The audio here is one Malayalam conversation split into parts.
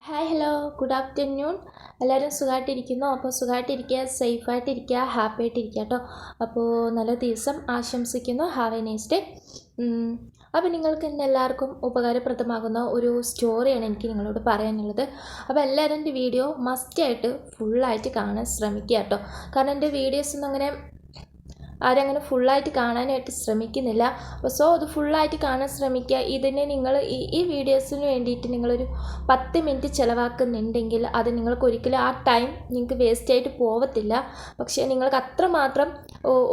Hi hello good afternoon. എല്ലാവരും സുഖമായിട്ടിരിക്കുന്നു. അപ്പോൾ സുഖമായിട്ടിരിക്കുക, സേഫായിട്ടിരിക്കുക, ഹാപ്പി ആയിട്ടിരിക്കുക കേട്ടോ. അപ്പോൾ നല്ല ദിവസം ആശംസിക്കുന്നു. Have A nice day. അപ്പോൾ നിങ്ങൾക്ക് ഇന്ന് എല്ലാവർക്കും ഉപകാരപ്രദമാകുന്ന ഒരു സ്റ്റോറിയാണ് എനിക്ക് നിങ്ങളോട് പറയാനുള്ളത്. അപ്പോൾ എല്ലാവരും എൻ്റെ വീഡിയോ മസ്റ്റായിട്ട് ഫുള്ളായിട്ട് കാണാൻ ശ്രമിക്കുക കേട്ടോ. കാരണം എൻ്റെ വീഡിയോസൊന്നും അങ്ങനെ ആരങ്ങനെ ഫുള്ളായിട്ട് കാണാനായിട്ട് ശ്രമിക്കുന്നില്ല. സോ അത് ഫുള്ളായിട്ട് കാണാൻ ശ്രമിക്കുക. ഇതിനെ നിങ്ങൾ ഈ വീഡിയോസിന് വേണ്ടിയിട്ട് നിങ്ങളൊരു 10 മിനിറ്റ് ചിലവാക്കുന്നുണ്ടെങ്കിൽ അത് നിങ്ങൾക്ക് ഒരിക്കലും ആ ടൈം നിങ്ങൾക്ക് വേസ്റ്റായിട്ട് പോവത്തില്ല. പക്ഷേ നിങ്ങൾക്ക് അത്രമാത്രം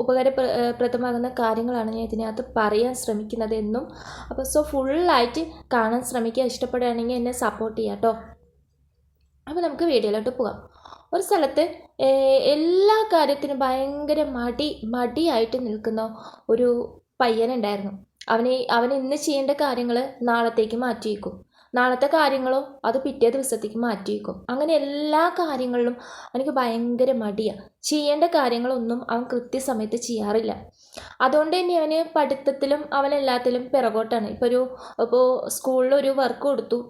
ഉപകാരപ്രദമാകുന്ന കാര്യങ്ങളാണ് ഞാൻ ഇതിനകത്ത് പറയാൻ ശ്രമിക്കുന്നത് എന്നും. അപ്പോൾ സോ ഫുള്ളായിട്ട് കാണാൻ ശ്രമിക്കുക. ഇഷ്ടപ്പെടുകയാണെങ്കിൽ എന്നെ സപ്പോർട്ട് ചെയ്യാം കേട്ടോ. അപ്പോൾ നമുക്ക് വീഡിയോയിലോട്ട് പോകാം. ഒരു സ്ഥലത്ത് എല്ലാ കാര്യത്തിനും ഭയങ്കര മടിയായിട്ട് നിൽക്കുന്ന ഒരു പയ്യനുണ്ടായിരുന്നു. അവൻ ഇന്ന് ചെയ്യേണ്ട കാര്യങ്ങൾ നാളത്തേക്ക് മാറ്റി വയ്ക്കും, നാളത്തെ കാര്യങ്ങളോ അത് പിറ്റേ ദിവസത്തേക്ക് മാറ്റി വയ്ക്കും. അങ്ങനെ എല്ലാ കാര്യങ്ങളിലും അവനിക്ക് ഭയങ്കര മടിയാണ്. ചെയ്യേണ്ട കാര്യങ്ങളൊന്നും അവൻ കൃത്യസമയത്ത് ചെയ്യാറില്ല. അതുകൊണ്ട് തന്നെ അവന് പഠിത്തത്തിലും അവനെല്ലാത്തിലും പിറകോട്ടാണ്. ഇപ്പോൾ സ്കൂളിൽ ഒരു വർക്ക് കൊടുത്തു,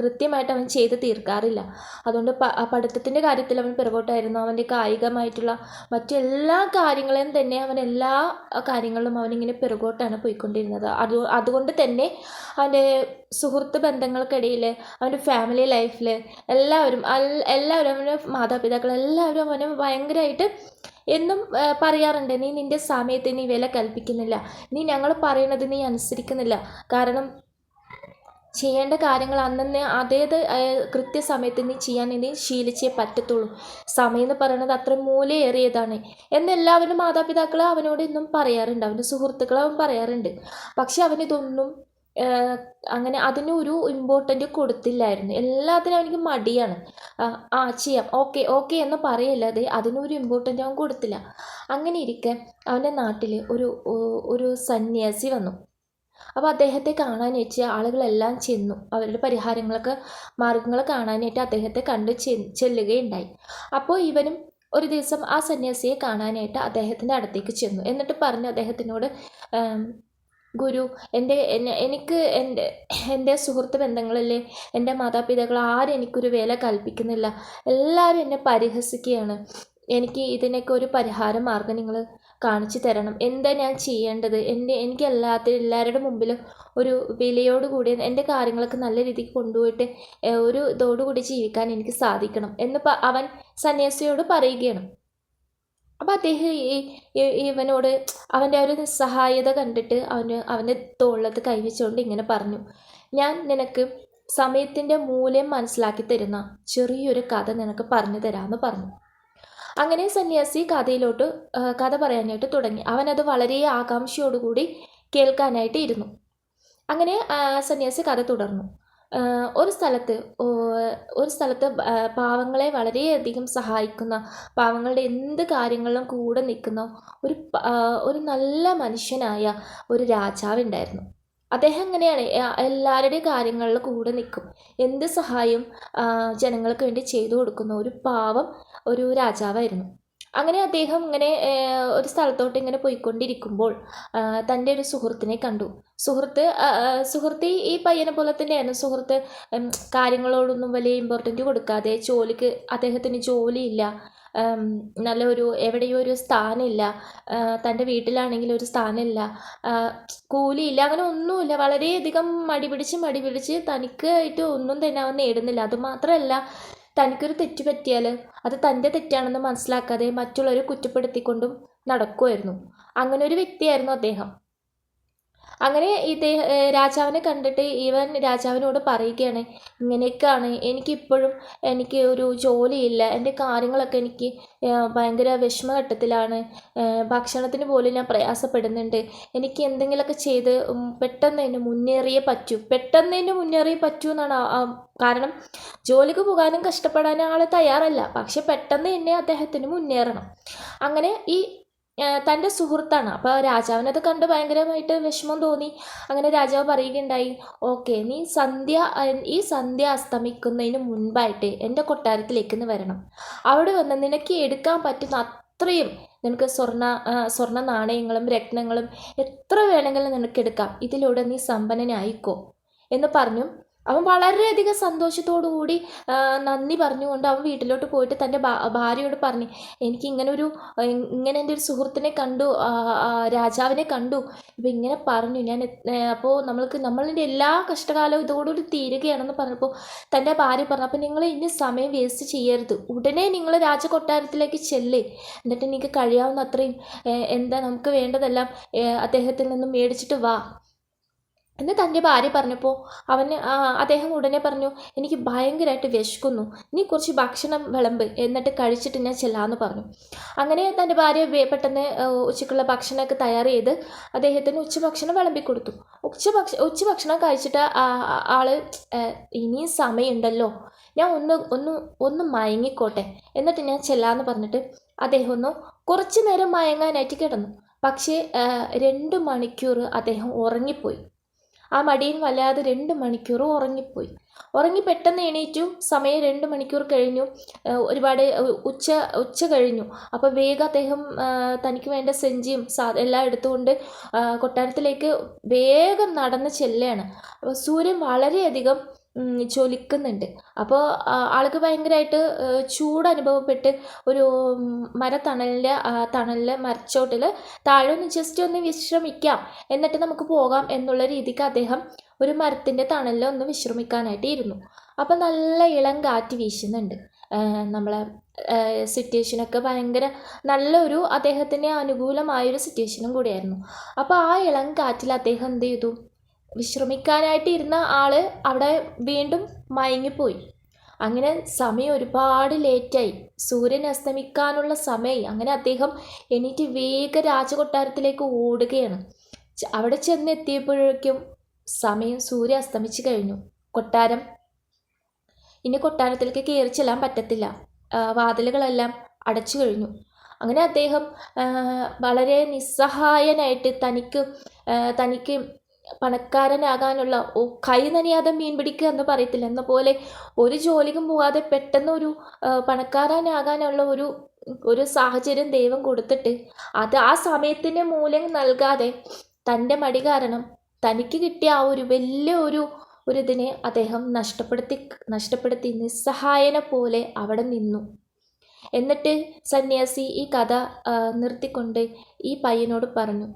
കൃത്യമായിട്ട് അവൻ ചെയ്ത് തീർക്കാറില്ല. അതുകൊണ്ട് പഠിത്തത്തിൻ്റെ കാര്യത്തിൽ അവൻ പിറകോട്ടായിരുന്നു. അവൻ്റെ കായികമായിട്ടുള്ള മറ്റെല്ലാ കാര്യങ്ങളും തന്നെ എല്ലാ കാര്യങ്ങളിലും അവനിങ്ങനെ പിറകോട്ടാണ് പോയിക്കൊണ്ടിരുന്നത്. അതുകൊണ്ട് തന്നെ അവൻ്റെ സുഹൃത്ത് ബന്ധങ്ങൾക്കിടയിൽ, അവൻ്റെ ഫാമിലി ലൈഫിൽ എല്ലാവരും അവൻ്റെ മാതാപിതാക്കൾ എല്ലാവരും അവനെ ഭയങ്കരമായിട്ട് എന്നും പറയാറുണ്ട്, നീ നിൻ്റെ സമയത്ത് നീ വില കൽപ്പിക്കുന്നില്ല, നീ ഞങ്ങൾ പറയുന്നത് നീ അനുസരിക്കുന്നില്ല. കാരണം ചെയ്യേണ്ട കാര്യങ്ങൾ അന്നന്ന് അതേത് കൃത്യസമയത്ത് നീ ചെയ്യാൻ നീ ശീലിച്ചേ പറ്റത്തുള്ളൂ. സമയം എന്ന് പറയുന്നത് അത്ര മൂലയേറിയതാണ് എന്നെല്ലാവരും മാതാപിതാക്കൾ അവനോട് ഇന്നും പറയാറുണ്ട്, അവൻ്റെ സുഹൃത്തുക്കൾ അവൻ പറയാറുണ്ട്. പക്ഷെ അവനിതൊന്നും അങ്ങനെ അതിനൊരു ഇമ്പോർട്ടൻ്റ് കൊടുത്തില്ലായിരുന്നു. എല്ലാത്തിനും അവനിക്ക് മടിയാണ്. ചെയ്യാം, ഓക്കെ എന്ന് പറയല്ലാതെ അതിനൊരു ഇമ്പോർട്ടൻ്റ് അവൻ കൊടുത്തില്ല. അങ്ങനെ ഇരിക്കെ അവൻ്റെ നാട്ടിൽ ഒരു സന്യാസി വന്നു. അപ്പോൾ അദ്ദേഹത്തെ കാണാനായിട്ട് ആളുകളെല്ലാം ചെന്നു. അവരുടെ മാർഗങ്ങൾ കാണാനായിട്ട് അദ്ദേഹത്തെ ചെല്ലുകയുണ്ടായി. അപ്പോൾ ഇവനും ഒരു ദിവസം ആ സന്യാസിയെ കാണാനായിട്ട് അദ്ദേഹത്തിൻ്റെ അടുത്തേക്ക് ചെന്നു. എന്നിട്ട് പറഞ്ഞു അദ്ദേഹത്തിനോട്, ഗുരു, എനിക്ക് എൻ്റെ സുഹൃത്ത് ബന്ധങ്ങളിലെ എൻ്റെ മാതാപിതാക്കൾ ആരും എനിക്കൊരു വില കൽപ്പിക്കുന്നില്ല, എല്ലാവരും എന്നെ പരിഹസിക്കുകയാണ്. എനിക്ക് ഇതിനൊക്കെ ഒരു പരിഹാര മാർഗം നിങ്ങൾ കാണിച്ചു തരണം. എന്താ ഞാൻ ചെയ്യേണ്ടത്? എനിക്ക് എല്ലാവരുടെ മുമ്പിലും ഒരു വിലയോടുകൂടി എൻ്റെ കാര്യങ്ങളൊക്കെ നല്ല രീതിക്ക് കൊണ്ടുപോയിട്ട് ഒരു ഇതോടുകൂടി ജീവിക്കാൻ എനിക്ക് സാധിക്കണം എന്ന് അവൻ സന്യാസിയോട് പറയുകയാണ്. അപ്പോൾ അദ്ദേഹം ഇവനോട് അവൻ്റെ ഒരു നിസ്സഹായത കണ്ടിട്ട് അവൻ്റെ തോളത്ത് കൈവച്ചുകൊണ്ട് ഇങ്ങനെ പറഞ്ഞു, ഞാൻ നിനക്ക് സമയത്തിൻ്റെ മൂല്യം മനസ്സിലാക്കി തരുന്ന ചെറിയൊരു കഥ നിനക്ക് പറഞ്ഞു തരാമെന്ന് പറഞ്ഞു. അങ്ങനെ സന്യാസി കഥ പറയാനായിട്ട് തുടങ്ങി. അവനത് വളരെ ആകാംക്ഷയോടുകൂടി കേൾക്കാനായിട്ട് ഇരുന്നു. അങ്ങനെ സന്യാസി കഥ തുടർന്നു. ഒരു സ്ഥലത്ത് പാവങ്ങളെ വളരെയധികം സഹായിക്കുന്ന, പാവങ്ങളുടെ എന്ത് കാര്യങ്ങളിലും കൂടെ നിൽക്കുന്ന ഒരു നല്ല മനുഷ്യനായ ഒരു രാജാവുണ്ടായിരുന്നു. അദ്ദേഹം എങ്ങനെയാണ് എല്ലാവരുടെയും കാര്യങ്ങളിൽ കൂടെ നിൽക്കും, എന്ത് സഹായം ജനങ്ങൾക്ക് വേണ്ടി ചെയ്തു കൊടുക്കുന്ന ഒരു പാവം ഒരു രാജാവായിരുന്നു. അങ്ങനെ അദ്ദേഹം ഇങ്ങനെ ഒരു സ്ഥലത്തോട്ട് ഇങ്ങനെ പോയിക്കൊണ്ടിരിക്കുമ്പോൾ തൻ്റെ ഒരു സുഹൃത്തിനെ കണ്ടു. സുഹൃത്ത് ഈ പയ്യനെ പോലെ തന്നെയായിരുന്നു. സുഹൃത്ത് കാര്യങ്ങളോടൊന്നും വലിയ ഇമ്പോർട്ടൻ്റ് കൊടുക്കാതെ, അദ്ദേഹത്തിന് ജോലിയില്ല, എവിടെയോ ഒരു സ്ഥാനമില്ല, തൻ്റെ വീട്ടിലാണെങ്കിൽ ഒരു സ്ഥാനമില്ല, കൂലിയില്ല, അങ്ങനെ ഒന്നുമില്ല. വളരെയധികം മടി പിടിച്ച് തനിക്കായിട്ട് ഒന്നും തന്നെ അവൻ നേടുന്നില്ല. അതുമാത്രമല്ല, തനിക്കൊരു തെറ്റ് പറ്റിയാൽ അത് തൻ്റെ തെറ്റാണെന്ന് മനസ്സിലാക്കാതെ മറ്റുള്ളവരെ കുറ്റപ്പെടുത്തിക്കൊണ്ടും നടക്കുമായിരുന്നു. അങ്ങനെ ഒരു വ്യക്തിയായിരുന്നു അദ്ദേഹം. അങ്ങനെ രാജാവിനെ കണ്ടിട്ട് ഇവൻ രാജാവിനോട് പറയുകയാണ്, ഇങ്ങനെയൊക്കെയാണ്, എനിക്ക് ഒരു ജോലിയില്ല, എൻ്റെ കാര്യങ്ങളൊക്കെ എനിക്ക് ഭയങ്കര വിഷമഘട്ടത്തിലാണ്, ഭക്ഷണത്തിന് പോലും ഞാൻ പ്രയാസപ്പെടുന്നുണ്ട്, എനിക്ക് എന്തെങ്കിലുമൊക്കെ ചെയ്ത് പെട്ടെന്ന് മുന്നേറിയേ പറ്റൂ എന്നാണ്. കാരണം ജോലിക്ക് പോകാനും കഷ്ടപ്പെടാനും ആൾ തയ്യാറല്ല, പക്ഷെ പെട്ടെന്ന് തന്നെ അദ്ദേഹത്തിന് മുന്നേറണം. അങ്ങനെ തൻ്റെ സുഹൃത്താണ്. അപ്പോൾ രാജാവിനത് കണ്ട് ഭയങ്കരമായിട്ട് വിഷമം തോന്നി. അങ്ങനെ രാജാവ് പറയുകയുണ്ടായി, ഓക്കെ, നീ ഈ സന്ധ്യ അസ്തമിക്കുന്നതിന് മുൻപായിട്ട് എൻ്റെ കൊട്ടാരത്തിലേക്ക് വരണം. അവിടെ വന്ന് നിനക്ക് എടുക്കാൻ പറ്റുന്ന അത്രയും നിനക്ക് സ്വർണ്ണ നാണയങ്ങളും രത്നങ്ങളും എത്ര വേണമെങ്കിലും നിനക്ക് എടുക്കാം, ഇതിലൂടെ നീ സമ്പന്നനായിക്കോ എന്ന് പറഞ്ഞു. അവൻ വളരെയധികം സന്തോഷത്തോടു കൂടി നന്ദി പറഞ്ഞുകൊണ്ട് അവൻ വീട്ടിലോട്ട് പോയിട്ട് തൻ്റെ ഭാര്യയോട് പറഞ്ഞു, എനിക്ക് ഇങ്ങനെ എൻ്റെ ഒരു സുഹൃത്തിനെ കണ്ടു, രാജാവിനെ കണ്ടു, ഇപ്പം ഇങ്ങനെ പറഞ്ഞു ഞാൻ. അപ്പോൾ നമ്മളിൻ്റെ എല്ലാ കഷ്ടകാലവും ഇതോടുകൂടി തീരുകയാണെന്ന് പറഞ്ഞപ്പോൾ തൻ്റെ ഭാര്യ പറഞ്ഞു, അപ്പോൾ നിങ്ങൾ ഇനി സമയം വേസ്റ്റ് ചെയ്യരുത്, ഉടനെ നിങ്ങൾ രാജകൊട്ടാരത്തിലേക്ക് ചെല്ല്, എന്നിട്ട് എനിക്ക് കഴിയാവുന്ന അത്രയും എന്താ നമുക്ക് വേണ്ടതെല്ലാം അദ്ദേഹത്തിൽ നിന്നും മേടിച്ചിട്ട് വാ എന്ന് തൻ്റെ ഭാര്യ പറഞ്ഞപ്പോൾ അദ്ദേഹം ഉടനെ പറഞ്ഞു, എനിക്ക് ഭയങ്കരമായിട്ട് വിശക്കുന്നു, നീ കുറച്ച് ഭക്ഷണം വിളമ്പ്, എന്നിട്ട് കഴിച്ചിട്ട് ഞാൻ ചെല്ലാമെന്ന് പറഞ്ഞു. അങ്ങനെ തൻ്റെ ഭാര്യ പെട്ടെന്ന് ഉച്ചയ്ക്കുള്ള ഭക്ഷണമൊക്കെ തയ്യാർ ചെയ്ത് അദ്ദേഹത്തിന് ഉച്ചഭക്ഷണം വിളമ്പിക്കൊടുത്തു. ഉച്ചഭക്ഷണം കഴിച്ചിട്ട് ആള് ഇനിയും സമയമുണ്ടല്ലോ, ഞാൻ ഒന്ന് മയങ്ങിക്കോട്ടെ, എന്നിട്ട് ഞാൻ ചെല്ലാമെന്ന് പറഞ്ഞിട്ട് അദ്ദേഹം കുറച്ച് നേരം മയങ്ങാനായിട്ട് കിടന്നു. പക്ഷേ 2 മണിക്കൂർ അദ്ദേഹം ഉറങ്ങിപ്പോയി. ആ മടിയിൽ വല്ലാതെ 2 മണിക്കൂർ ഉറങ്ങി പെട്ടെന്ന് എണീറ്റു. സമയം 2 മണിക്കൂർ കഴിഞ്ഞു, ഒരുപാട് ഉച്ച കഴിഞ്ഞു. അപ്പോൾ വേഗം അദ്ദേഹം തനിക്ക് വേണ്ട സെഞ്ചിയും എല്ലാം എടുത്തുകൊണ്ട് കൊട്ടാരത്തിലേക്ക് വേഗം നടന്ന് ചെല്ലുകയാണ്. അപ്പോൾ സൂര്യൻ വളരെയധികം ജ്വലിക്കുന്നുണ്ട്. അപ്പോൾ ആൾക്ക് ഭയങ്കരമായിട്ട് ചൂടനുഭവപ്പെട്ട് ഒരു തണലിൽ മരച്ചോട്ടിൽ താഴെ ജസ്റ്റ് ഒന്ന് വിശ്രമിക്കാം, എന്നിട്ട് നമുക്ക് പോകാം എന്നുള്ള രീതിക്ക് അദ്ദേഹം ഒരു മരത്തിൻ്റെ തണലിൽ ഒന്ന് വിശ്രമിക്കാനായിട്ട് ഇരുന്നു. അപ്പോൾ നല്ല ഇളം കാറ്റ് വീശുന്നുണ്ട്. നമ്മളെ സിറ്റുവേഷനൊക്കെ ഭയങ്കര നല്ലൊരു അദ്ദേഹത്തിന് അനുകൂലമായൊരു സിറ്റുവേഷനും കൂടിയായിരുന്നു. അപ്പോൾ ആ ഇളം കാറ്റിൽ അദ്ദേഹം എന്ത് ചെയ്തു, വിശ്രമിക്കാനായിട്ട് ഇരുന്ന ആള് അവിടെ വീണ്ടും മയങ്ങിപ്പോയി. അങ്ങനെ സമയം ഒരുപാട് ലേറ്റായി, സൂര്യൻ അസ്തമിക്കാനുള്ള സമയമായി. അങ്ങനെ അദ്ദേഹം എണീറ്റ് വേഗം രാജകൊട്ടാരത്തിലേക്ക് ഓടുകയാണ്. അവിടെ ചെന്നെത്തിയപ്പോഴേക്കും സൂര്യൻ അസ്തമിച്ച് കഴിഞ്ഞു. ഇനി കൊട്ടാരത്തിലേക്ക് കയറി ചെല്ലാൻ പറ്റത്തില്ല, വാതിലുകളെല്ലാം അടച്ചു കഴിഞ്ഞു. അങ്ങനെ അദ്ദേഹം വളരെ നിസ്സഹായനായിട്ട് തനിക്ക് പണക്കാരനാകാനുള്ള കൈ നനയാതെ മീൻ പിടിക്കുക എന്ന് പറയത്തില്ല എന്ന പോലെ ഒരു ജോലിക്കും പോകാതെ പെട്ടെന്ന് ഒരു പണക്കാരനാകാനുള്ള ഒരു സാഹചര്യം ദൈവം കൊടുത്തിട്ട് അത് ആ സമയത്തിന് മൂല്യം നൽകാതെ തൻ്റെ മടി കാരണം തനിക്ക് കിട്ടിയ ആ ഒരു വലിയ ഇതിനെ അദ്ദേഹം നഷ്ടപ്പെടുത്തി നിസ്സഹായനെ പോലെ അവിടെ നിന്നു. എന്നിട്ട് സന്യാസി ഈ കഥ നിർത്തിക്കൊണ്ട് ഈ പയ്യനോട് പറഞ്ഞു.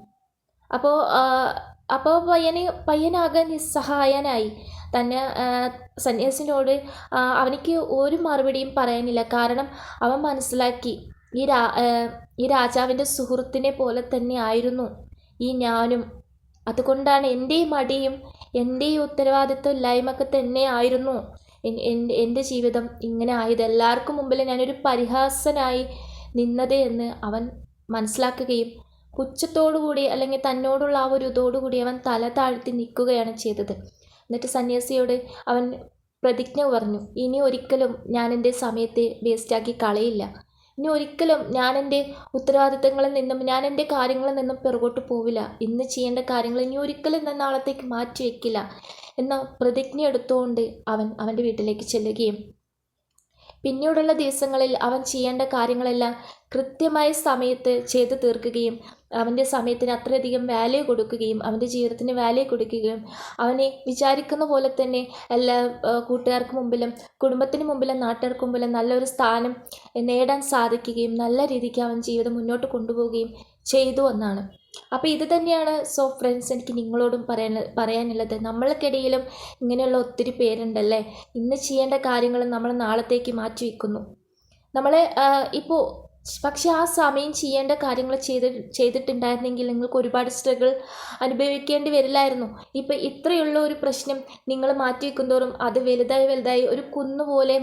അപ്പോൾ പയ്യനാകെ നിസ്സഹായനായി. തന്നെ സന്യാസിനോട് അവനിക്ക് ഒരു മറുപടിയും പറയാനില്ല. കാരണം അവൻ മനസ്സിലാക്കി ഈ രാജാവിൻ്റെ സുഹൃത്തിനെ പോലെ തന്നെ ആയിരുന്നു ഈ ഞാനും. അതുകൊണ്ടാണ് എൻ്റെ ഈ മടിയും എൻ്റെ ഈ ഉത്തരവാദിത്വം ഇല്ലായ്മയൊക്കെ തന്നെ ആയിരുന്നു എൻ്റെ ജീവിതം ഇങ്ങനെ ആയത്, എല്ലാവർക്കും മുമ്പിൽ ഞാനൊരു പരിഹാസനായി നിന്നത് എന്ന് അവൻ മനസ്സിലാക്കുകയും പുച്ഛത്തോടുകൂടി അല്ലെങ്കിൽ തന്നോടുള്ള ആ ഒരു ഇതോടുകൂടി അവൻ തല താഴ്ത്തി നിൽക്കുകയാണ് ചെയ്തത്. എന്നിട്ട് സന്യാസിയോട് അവൻ പ്രതിജ്ഞ പറഞ്ഞു, ഇനി ഒരിക്കലും ഞാൻ എൻ്റെ സമയത്തെ വേസ്റ്റാക്കി കളയില്ല, ഇനി ഒരിക്കലും ഞാൻ എൻ്റെ ഉത്തരവാദിത്തങ്ങളിൽ നിന്നും ഞാൻ എൻ്റെ കാര്യങ്ങളിൽ നിന്നും പിറകോട്ട് പോവില്ല, ഇന്ന് ചെയ്യേണ്ട കാര്യങ്ങൾ ഇനി ഒരിക്കലും ഞാൻ നാളത്തേക്ക് മാറ്റി വയ്ക്കില്ല എന്ന പ്രതിജ്ഞ എടുത്തുകൊണ്ട് അവൻ്റെ വീട്ടിലേക്ക് ചെല്ലുകയും പിന്നീടുള്ള ദിവസങ്ങളിൽ അവൻ ചെയ്യേണ്ട കാര്യങ്ങളെല്ലാം കൃത്യമായ സമയത്ത് ചെയ്തു തീർക്കുകയും അവൻ്റെ സമയത്തിന് അത്രയധികം വാല്യൂ കൊടുക്കുകയും അവൻ്റെ ജീവിതത്തിന് വാല്യൂ കൊടുക്കുകയും അവനെ വിചാരിക്കുന്ന പോലെ തന്നെ എല്ലാ കൂട്ടുകാർക്ക് മുമ്പിലും കുടുംബത്തിന് മുമ്പിലും നാട്ടുകാർക്ക് മുമ്പിലും നല്ലൊരു സ്ഥാനം നേടാൻ സാധിക്കുകയും നല്ല രീതിക്ക് അവൻ ജീവിതം മുന്നോട്ട് കൊണ്ടുപോവുകയും ചെയ്തു എന്നാണ്. അപ്പോൾ ഇത് തന്നെയാണ് ഫ്രണ്ട്സ് എനിക്ക് നിങ്ങളോടും പറയാനുള്ളത്. നമ്മൾക്കിടയിലും ഇങ്ങനെയുള്ള ഒത്തിരി പേരുണ്ടല്ലേ, ഇന്ന് ചെയ്യേണ്ട കാര്യങ്ങൾ നമ്മൾ നാളത്തേക്ക് മാറ്റി വയ്ക്കുന്നു. ഇപ്പോൾ പക്ഷെ ആ സമയം ചെയ്യേണ്ട കാര്യങ്ങൾ ചെയ്തിട്ടുണ്ടായിരുന്നെങ്കിൽ നിങ്ങൾക്ക് ഒരുപാട് സ്ട്രഗിൾ അനുഭവിക്കേണ്ടി വരില്ലായിരുന്നു. ഇപ്പം ഇത്രയുള്ള ഒരു പ്രശ്നം നിങ്ങൾ മാറ്റി വയ്ക്കുന്തോറും അത് വലുതായി ഒരു കുന്നുപോലെ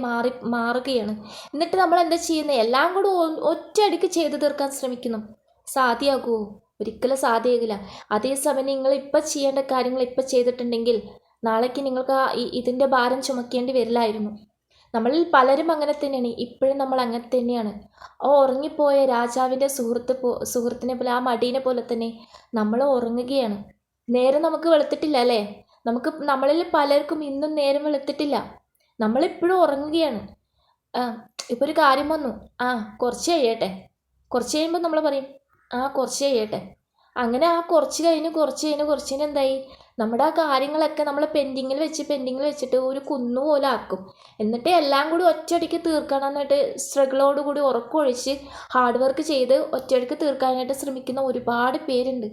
മാറുകയാണ്. എന്നിട്ട് നമ്മൾ എന്താ ചെയ്യുന്നത്, എല്ലാം കൂടെ ഒറ്റയടിക്ക് ചെയ്തു തീർക്കാൻ ശ്രമിക്കുന്നു. സാധ്യമാകുമോ? ഒരിക്കലും സാധ്യമാകില്ല. അതേസമയം നിങ്ങൾ ഇപ്പം ചെയ്യേണ്ട കാര്യങ്ങൾ ഇപ്പം ചെയ്തിട്ടുണ്ടെങ്കിൽ നാളേക്ക് നിങ്ങൾക്ക് ഇതിൻ്റെ ഭാരം ചുമക്കേണ്ടി വരില്ലായിരുന്നു. നമ്മളിൽ പലരും അങ്ങനെ തന്നെയാണ്, ഇപ്പോഴും നമ്മൾ അങ്ങനെ തന്നെയാണ്. ഉറങ്ങിപ്പോയ രാജാവിൻ്റെ സുഹൃത്തിനെ പോലെ ആ മടീനെ പോലെ തന്നെ നമ്മൾ ഉറങ്ങുകയാണ്. നേരം നമുക്ക് വെളുത്തിട്ടില്ല അല്ലേ? നമ്മളിൽ പലർക്കും ഇന്നും നേരം വെളുത്തിട്ടില്ല, നമ്മളിപ്പോഴും ഉറങ്ങുകയാണ്. ഇപ്പോൾ ഒരു കാര്യം വന്നു, കുറച്ച് കഴിയുമ്പോൾ നമ്മൾ പറയും കുറച്ച് കഴിയട്ടെ. അങ്ങനെ കുറച്ച് കഴിഞ്ഞ് എന്തായി, നമ്മുടെ ആ കാര്യങ്ങളൊക്കെ നമ്മൾ പെൻഡിങ്ങിൽ വെച്ചിട്ട് ഒരു കുന്നുപോലെ ആക്കും. എന്നിട്ട് എല്ലാം കൂടി ഒറ്റയടിക്ക് തീർക്കണം എന്നിട്ട് സ്ട്രഗിളോടുകൂടി ഉറക്കമൊഴിച്ച് ഹാർഡ് വർക്ക് ചെയ്ത് ഒറ്റയടിക്ക് തീർക്കാനായിട്ട് ശ്രമിക്കുന്ന ഒരുപാട് പേരുണ്ട്.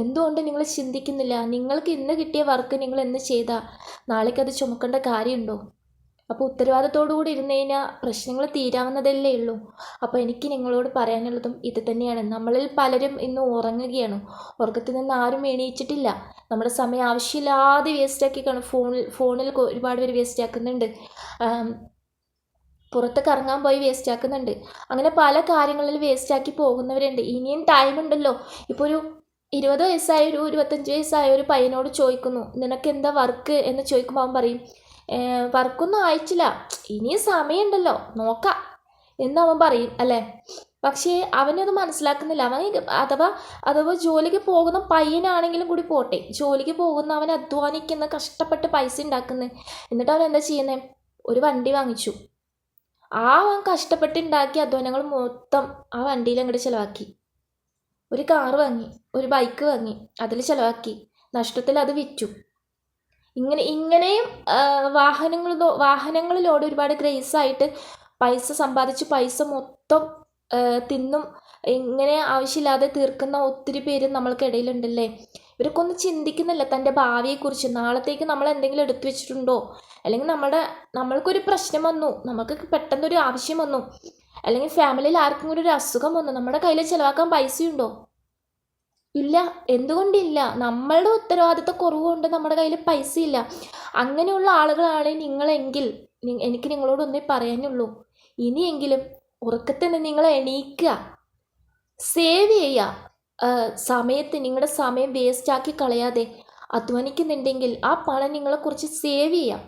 എന്തുകൊണ്ട് നിങ്ങൾ ചിന്തിക്കുന്നില്ല? നിങ്ങൾക്ക് ഇന്ന് കിട്ടിയ വർക്ക് നിങ്ങൾ എന്ന് ചെയ്താൽ നാളേക്കത് ചുമക്കേണ്ട കാര്യമുണ്ടോ? അപ്പോൾ ഉത്തരവാദിത്തോടു കൂടി ഇരുന്ന് കഴിഞ്ഞാൽ പ്രശ്നങ്ങൾ തീരാവുന്നതല്ലേ ഉള്ളൂ. അപ്പോൾ എനിക്ക് നിങ്ങളോട് പറയാനുള്ളതും ഇത് തന്നെയാണ്. നമ്മളിൽ പലരും ഇന്ന് ഉറങ്ങുകയാണ്. ഉറക്കത്തിൽ നിന്ന് ആരും എണീച്ചിട്ടില്ല. നമ്മുടെ സമയം ആവശ്യമില്ലാതെ വേസ്റ്റാക്കി ഫോണിൽ ഒരുപാട് പേര് വേസ്റ്റാക്കുന്നുണ്ട്. പുറത്ത് കറങ്ങാൻ പോയി വേസ്റ്റാക്കുന്നുണ്ട്. അങ്ങനെ പല കാര്യങ്ങളിൽ വേസ്റ്റാക്കി പോകുന്നവരുണ്ട്. ഇനിയും ടൈമുണ്ടല്ലോ. ഇപ്പോൾ ഒരു 20 വയസ്സായ ഒരു 25 വയസ്സായ ഒരു പയ്യനോട് ചോദിക്കുന്നു, നിനക്ക് എന്താ വർക്ക് എന്ന് ചോദിക്കുമ്പോൾ അവൻ പറയും, വർക്കൊന്നും അയച്ചില്ല, ഇനിയും സമയമുണ്ടല്ലോ നോക്കാം എന്ന് അവൻ പറയും അല്ലേ. പക്ഷേ അവനത് മനസ്സിലാക്കുന്നില്ല. അഥവാ ജോലിക്ക് പോകുന്ന പയ്യനാണെങ്കിലും കൂടി പോട്ടെ, ജോലിക്ക് പോകുന്ന അവൻ അധ്വാനിക്കുന്ന, കഷ്ടപ്പെട്ട് പൈസ ഉണ്ടാക്കുന്നത്. എന്നിട്ട് അവൻ എന്താ ചെയ്യുന്നത്? ഒരു വണ്ടി വാങ്ങിച്ചു. അവൻ കഷ്ടപ്പെട്ടുണ്ടാക്കിയ അധ്വാനങ്ങൾ മൊത്തം ആ വണ്ടിയിൽ അങ്ങോട്ട് ചിലവാക്കി. ഒരു കാറ് വാങ്ങി, ഒരു ബൈക്ക് വാങ്ങി, അതിൽ ചിലവാക്കി, നഷ്ടത്തിൽ അത് വിറ്റു. ഇങ്ങനെയും വാഹനങ്ങളിലൂടെ ഒരുപാട് ഗ്രേസായിട്ട് പൈസ സമ്പാദിച്ച് പൈസ മൊത്തം തിന്നും ഇങ്ങനെ ആവശ്യമില്ലാതെ തീർക്കുന്ന ഒത്തിരി പേര് നമ്മൾക്കിടയിലുണ്ടല്ലേ. ഇവരൊക്കെ ഒന്നും ചിന്തിക്കുന്നില്ല തൻ്റെ ഭാവിയെക്കുറിച്ച്. നാളത്തേക്ക് നമ്മൾ എന്തെങ്കിലും എടുത്തു വെച്ചിട്ടുണ്ടോ? അല്ലെങ്കിൽ നമ്മൾക്കൊരു പ്രശ്നം വന്നു, നമുക്ക് പെട്ടെന്നൊരു ആവശ്യം വന്നു, അല്ലെങ്കിൽ ഫാമിലിയിൽ ആർക്കും ഒരു അസുഖം വന്നു, നമ്മുടെ കയ്യിൽ ചിലവാക്കാൻ പൈസയുണ്ടോ? ഇല്ല. എന്തുകൊണ്ടില്ല? നമ്മളുടെ ഉത്തരവാദിത്ത കുറവുകൊണ്ട് നമ്മുടെ കയ്യിൽ പൈസ ഇല്ല. അങ്ങനെയുള്ള ആളുകളാണ് നിങ്ങളെങ്കിൽ എനിക്ക് നിങ്ങളോടൊന്നേ പറയാനുള്ളൂ, ഇനിയെങ്കിലും ഉറക്കത്തിൽ നിന്ന് നിങ്ങൾ എണീക്കുക, സേവ് ചെയ്യുക. നിങ്ങളുടെ സമയം വേസ്റ്റാക്കി കളയാതെ അധ്വാനിക്കുന്നുണ്ടെങ്കിൽ ആ പണം നിങ്ങളെക്കുറിച്ച് സേവ് ചെയ്യുക,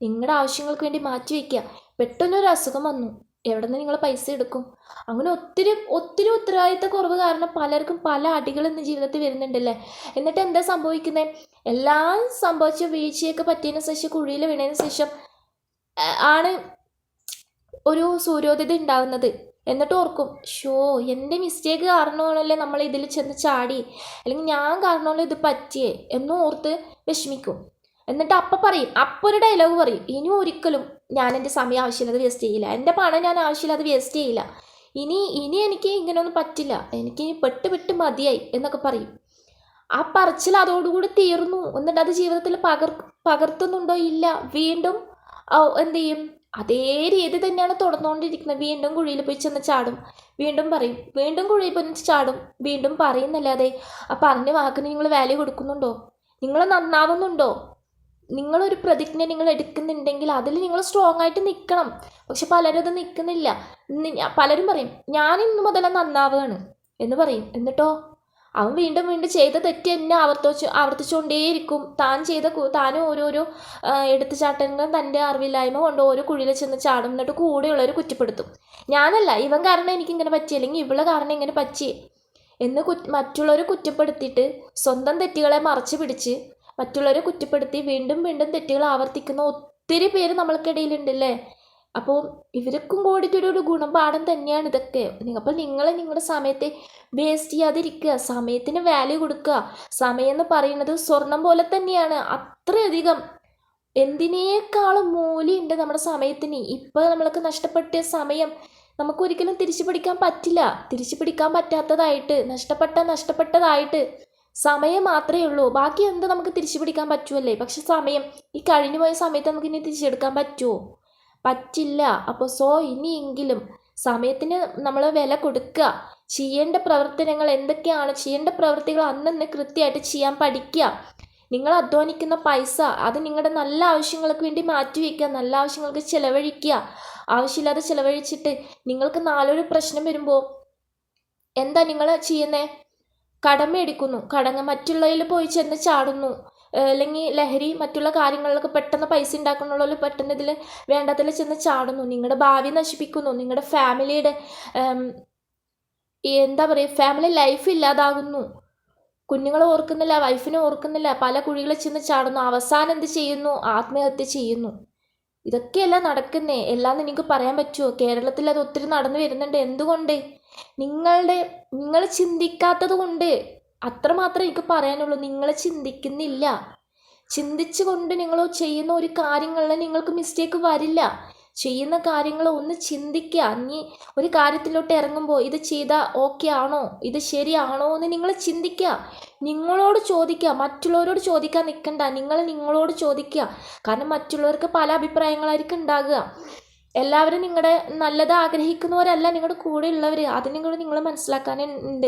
നിങ്ങളുടെ ആവശ്യങ്ങൾക്ക് വേണ്ടി മാറ്റി വയ്ക്കുക. പെട്ടെന്നൊരു അസുഖം വന്നു, എവിടെ നിന്ന് നിങ്ങൾ പൈസ എടുക്കും? അങ്ങനെ ഒത്തിരി ഉത്തരവാദിത്ത കുറവ് കാരണം പലർക്കും പല അടികൾ ഇന്ന് ജീവിതത്തിൽ വരുന്നുണ്ടല്ലേ. എന്നിട്ട് എന്താ സംഭവിക്കുന്നത്? എല്ലാം സംഭവിച്ച വീഴ്ചയൊക്കെ പറ്റിയതിന് ശേഷം, കുഴിയിൽ വീണതിന് ശേഷം ആണ് ഒരു സൂര്യോദയം ഉണ്ടാവുന്നത്. എന്നിട്ട് ഓർക്കും, എൻ്റെ മിസ്റ്റേക്ക് കാരണമാണല്ലേ നമ്മൾ ഇതിൽ ചെന്ന് ചാടി, അല്ലെങ്കിൽ ഞാൻ കാരണമല്ലോ ഇത് പറ്റിയേ എന്ന് ഓർത്ത് വിഷമിക്കും. എന്നിട്ട് അപ്പം ഒരു ഡയലോഗ് പറയും, ഇനി ഒരിക്കലും ഞാൻ എൻ്റെ സമയം ആവശ്യമില്ലാതെ വേസ്റ്റ് ചെയ്യില്ല, എൻ്റെ പണം ഞാൻ ആവശ്യമില്ലാതെ വേസ്റ്റ് ചെയ്യില്ല, ഇനി എനിക്ക് ഇങ്ങനെയൊന്നും പറ്റില്ല, എനിക്ക് പെട്ട് മതിയായി എന്നൊക്കെ പറയും. ആ പറച്ചിൽ അതോടുകൂടി തീർന്നു. എന്നിട്ട് അത് ജീവിതത്തിൽ പകർത്തുന്നുണ്ടോ? ഇല്ല. വീണ്ടും എന്ത് ചെയ്യും? അതേ രീതി തന്നെയാണ് തുടർന്നുകൊണ്ടിരിക്കുന്നത്. വീണ്ടും കുഴിയിൽ പോയി ചെന്ന് ചാടും, വീണ്ടും പറയും, വീണ്ടും കുഴിയിൽ പോയി ചാടും, വീണ്ടും പറയുന്നല്ലാതെ ആ പറഞ്ഞ വാക്കിന് നിങ്ങൾ വാല്യൂ കൊടുക്കുന്നുണ്ടോ? നിങ്ങൾ നന്നാവുന്നുണ്ടോ? നിങ്ങളൊരു പ്രതിജ്ഞ നിങ്ങൾ എടുക്കുന്നുണ്ടെങ്കിൽ അതിൽ നിങ്ങൾ സ്ട്രോങ് ആയിട്ട് നിൽക്കണം. പക്ഷെ പലരും അത് നിൽക്കുന്നില്ല. പലരും പറയും, ഞാൻ ഇന്ന് മുതൽ നന്നാവുകയാണ് എന്ന് പറയും. എന്നിട്ടോ അവൻ വീണ്ടും ചെയ്ത തെറ്റ് തന്നെ ആവർത്തിച്ചുകൊണ്ടേയിരിക്കും. താനും ഓരോരോ എടുത്തുചാട്ടങ്ങളും തൻ്റെ അറിവില്ലായ്മ കൊണ്ട് ഓരോ കുഴിയിൽ ചെന്ന് ചാടും. എന്നിട്ട് കൂടെയുള്ളവർ കുറ്റപ്പെടുത്തും, ഞാനല്ല, ഇവൻ കാരണം എനിക്കിങ്ങനെ പറ്റി, അല്ലെങ്കിൽ ഇവളെ കാരണം ഇങ്ങനെ പറ്റി എന്ന് മറ്റുള്ളവർ കുറ്റപ്പെടുത്തിയിട്ട് സ്വന്തം തെറ്റുകളെ മറച്ചു പിടിച്ച് മറ്റുള്ളവരെ കുറ്റപ്പെടുത്തി വീണ്ടും തെറ്റുകൾ ആവർത്തിക്കുന്ന ഒത്തിരി പേര് നമ്മൾക്കിടയിലുണ്ടല്ലേ. അപ്പോൾ ഇവർക്കും കൂടിയിട്ടൊരു ഗുണപാഠം തന്നെയാണ് ഇതൊക്കെ. അപ്പോൾ നിങ്ങൾ നിങ്ങളുടെ സമയത്തെ വേസ്റ്റ് ചെയ്യാതിരിക്കുക, സമയത്തിന് വാല്യൂ കൊടുക്കുക. സമയം എന്ന് പറയുന്നത് സ്വർണം പോലെ തന്നെയാണ്. അത്രയധികം എന്തിനേക്കാളും മൂല്യമുണ്ട് നമ്മുടെ സമയത്തിന്. ഇപ്പോൾ നമ്മൾക്ക് നഷ്ടപ്പെട്ട സമയം നമുക്കൊരിക്കലും തിരിച്ചു പിടിക്കാൻ പറ്റില്ല. തിരിച്ചു പിടിക്കാൻ പറ്റാത്തതായിട്ട്, നഷ്ടപ്പെട്ടതായിട്ട് സമയം മാത്രമേ ഉള്ളൂ. ബാക്കി എന്ത് നമുക്ക് തിരിച്ചു പിടിക്കാൻ പറ്റുമല്ലേ. പക്ഷെ സമയം, ഈ കഴിഞ്ഞു പോയ സമയത്ത് നമുക്ക് ഇനി തിരിച്ചെടുക്കാൻ പറ്റുമോ? പറ്റില്ല. അപ്പോൾ ഇനിയെങ്കിലും സമയത്തിന് നമ്മൾ വില കൊടുക്കുക. ചെയ്യേണ്ട പ്രവർത്തനങ്ങൾ എന്തൊക്കെയാണ്, ചെയ്യേണ്ട പ്രവൃത്തികൾ അന്നന്ന് കൃത്യമായിട്ട് ചെയ്യാൻ പഠിക്കുക. നിങ്ങൾ അധ്വാനിക്കുന്ന പൈസ അത് നിങ്ങളുടെ നല്ല ആവശ്യങ്ങൾക്ക് വേണ്ടി മാറ്റി വയ്ക്കുക, നല്ല ആവശ്യങ്ങൾക്ക് ചിലവഴിക്കുക. ആവശ്യമില്ലാതെ ചിലവഴിച്ചിട്ട് നിങ്ങൾക്ക് നാളൊരു പ്രശ്നം വരുമ്പോൾ എന്താ നിങ്ങൾ ചെയ്യുന്നത്? കടം മേടിക്കുന്നു, മറ്റുള്ളതിൽ പോയി ചെന്ന് ചാടുന്നു, അല്ലെങ്കിൽ ലഹരി മറ്റുള്ള കാര്യങ്ങളിലൊക്കെ പെട്ടെന്ന് പൈസ ഉണ്ടാക്കുന്നുള്ള പെട്ടെന്ന് ഇതിൽ വേണ്ടതിൽ ചെന്ന് ചാടുന്നു. നിങ്ങളുടെ ഭാവി നശിപ്പിക്കുന്നു, നിങ്ങളുടെ ഫാമിലിയുടെ എന്താ പറയുക, ഫാമിലി ലൈഫ് ഇല്ലാതാകുന്നു. കുഞ്ഞുങ്ങളെ ഓർക്കുന്നില്ല, വൈഫിനെ ഓർക്കുന്നില്ല, പല കുഴികളിൽ ചെന്ന് ചാടുന്നു. അവസാനം എന്ത് ചെയ്യുന്നു? ആത്മഹത്യ ചെയ്യുന്നു. ഇതൊക്കെയല്ല നടക്കുന്നേ. എല്ലാം നിങ്ങൾക്ക് പറയാൻ പറ്റുമോ? കേരളത്തിൽ അത് ഒത്തിരി നടന്നു വരുന്നുണ്ട്. എന്തുകൊണ്ട്? നിങ്ങൾ ചിന്തിക്കാത്തത് കൊണ്ട്. അത്രമാത്രം എനിക്ക് പറയാനുള്ളൂ. നിങ്ങൾ ചിന്തിക്കുന്നില്ല. ചിന്തിച്ചു കൊണ്ട് നിങ്ങൾ ചെയ്യുന്ന ഒരു കാര്യങ്ങളിൽ നിങ്ങൾക്ക് മിസ്റ്റേക്ക് വരില്ല. ചെയ്യുന്ന കാര്യങ്ങൾ ഒന്ന് ചിന്തിക്കുക. ഇനി ഒരു കാര്യത്തിലോട്ട് ഇറങ്ങുമ്പോൾ ഇത് ചെയ്താൽ ഓക്കെ ആണോ, ഇത് ശരിയാണോ എന്ന് നിങ്ങൾ ചിന്തിക്കുക. നിങ്ങളോട് ചോദിക്കുക, മറ്റുള്ളവരോട് ചോദിക്കാൻ നിൽക്കണ്ട. നിങ്ങളോട് ചോദിക്കുക. കാരണം മറ്റുള്ളവർക്ക് പല അഭിപ്രായങ്ങളായിരിക്കും ഉണ്ടാകുക. എല്ലാവരും നിങ്ങളുടെ നല്ലത് ആഗ്രഹിക്കുന്നവരല്ല നിങ്ങളുടെ കൂടെ ഉള്ളവർ. അതിനും കൂടെ നിങ്ങൾ മനസ്സിലാക്കാനുണ്ട്.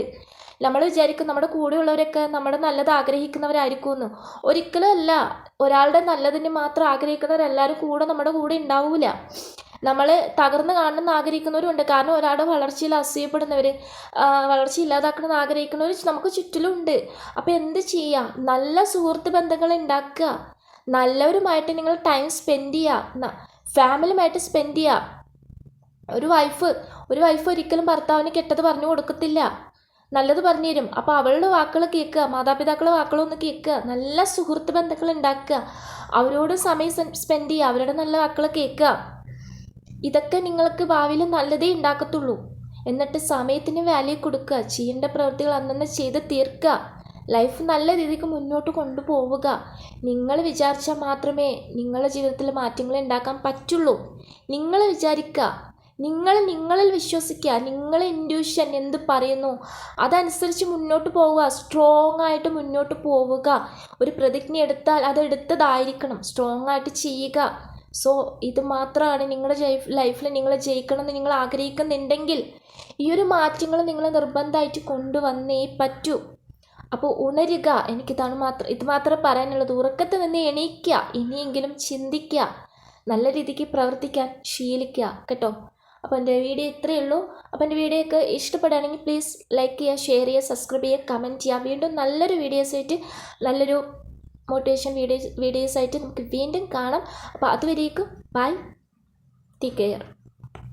നമ്മൾ വിചാരിക്കും നമ്മുടെ കൂടെയുള്ളവരൊക്കെ നമ്മുടെ നല്ലത് ആഗ്രഹിക്കുന്നവരായിരിക്കുമെന്ന്. ഒരിക്കലും അല്ല. ഒരാളുടെ നല്ലതിന് മാത്രം ആഗ്രഹിക്കുന്നവരെല്ലാവരും നമ്മുടെ കൂടെ ഉണ്ടാവില്ല. നമ്മൾ തകർന്ന് കാണണമെന്ന് ആഗ്രഹിക്കുന്നവരുണ്ട്. കാരണം ഒരാളുടെ വളർച്ചയിൽ അസൂയപ്പെടുന്നവർ, വളർച്ച ഇല്ലാതാക്കണമെന്ന് ആഗ്രഹിക്കുന്നവർ നമുക്ക് ചുറ്റിലുണ്ട്. അപ്പോൾ എന്ത് ചെയ്യുക? നല്ല സുഹൃത്ത് ബന്ധങ്ങൾ ഉണ്ടാക്കുക. നല്ലവരുമായിട്ട് നിങ്ങൾ ടൈം സ്പെൻഡ് ചെയ്യുക. ഫാമിലിയുമായിട്ട് സ്പെൻഡ് ചെയ്യുക. ഒരു വൈഫ് ഒരിക്കലും ഭർത്താവിന് കെട്ടത് പറഞ്ഞു കൊടുക്കത്തില്ല, നല്ലത് പറഞ്ഞു തരും. അപ്പോൾ അവളുടെ വാക്കുകൾ കേൾക്കുക, മാതാപിതാക്കളുടെ വാക്കുകളൊന്ന് കേൾക്കുക. നല്ല സുഹൃത്ത് ബന്ധങ്ങൾ ഉണ്ടാക്കുക. അവരോട് സമയം സ്പെൻഡ് ചെയ്യുക. അവരുടെ നല്ല വാക്കുകൾ കേൾക്കുക. ഇതൊക്കെ നിങ്ങൾക്ക് ഭാവിയിൽ നല്ലതേ ഉണ്ടാക്കത്തുള്ളൂ. എന്നിട്ട് സമയത്തിന് വാല്യൂ കൊടുക്കുക. ചെയ്യേണ്ട പ്രവൃത്തികൾ അന്നന്ന് ചെയ്ത് തീർക്കുക. ലൈഫ് നല്ല രീതിക്ക് മുന്നോട്ട് കൊണ്ടുപോവുക. നിങ്ങൾ വിചാരിച്ചാൽ മാത്രമേ നിങ്ങളുടെ ജീവിതത്തിൽ മാറ്റങ്ങൾ ഉണ്ടാക്കാൻ പറ്റുള്ളൂ. നിങ്ങൾ വിചാരിക്കുക, നിങ്ങളിൽ വിശ്വസിക്കുക. നിങ്ങളെ ഇൻറ്റ്യൂഷൻ എന്ത് പറയുന്നു അതനുസരിച്ച് മുന്നോട്ട് പോവുക. സ്ട്രോങ് ആയിട്ട് മുന്നോട്ട് പോവുക. ഒരു പ്രതിജ്ഞ എടുത്താൽ അത് എടുത്തതായിരിക്കണം. സ്ട്രോങ് ആയിട്ട് ചെയ്യുക. സോ ഇത് മാത്രമാണ് നിങ്ങളുടെ ലൈഫിൽ നിങ്ങൾ ജയിക്കണമെന്ന് നിങ്ങൾ ആഗ്രഹിക്കുന്നുണ്ടെങ്കിൽ ഈ ഒരു മാറ്റങ്ങൾ നിങ്ങൾ നിർബന്ധമായിട്ട് കൊണ്ടുവന്നേ പറ്റൂ. അപ്പോൾ ഉണരുക. ഇത് മാത്രമേ പറയാനുള്ളത്. ഉറക്കത്തിൽ നിന്ന് എണീക്കുക. ഇനിയെങ്കിലും ചിന്തിക്കുക. നല്ല രീതിക്ക് പ്രവർത്തിക്കാൻ ശീലിക്കുക കേട്ടോ. അപ്പോൾ എൻ്റെ വീഡിയോ ഇത്രയേ ഉള്ളൂ. അപ്പോൾ എൻ്റെ വീഡിയോ ഒക്കെ ഇഷ്ടപ്പെടുകയാണെങ്കിൽ പ്ലീസ് ലൈക്ക് ചെയ്യുക, ഷെയർ ചെയ്യുക, സബ്സ്ക്രൈബ് ചെയ്യുക, കമൻറ്റ് ചെയ്യുക. വീണ്ടും നല്ലൊരു വീഡിയോസായിട്ട്, നല്ലൊരു മോട്ടിവേഷൻ വീഡിയോസായിട്ട് നമുക്ക് വീണ്ടും കാണാം. അപ്പോൾ അതുവരേക്കും ബൈ, ടേക്ക് കെയർ.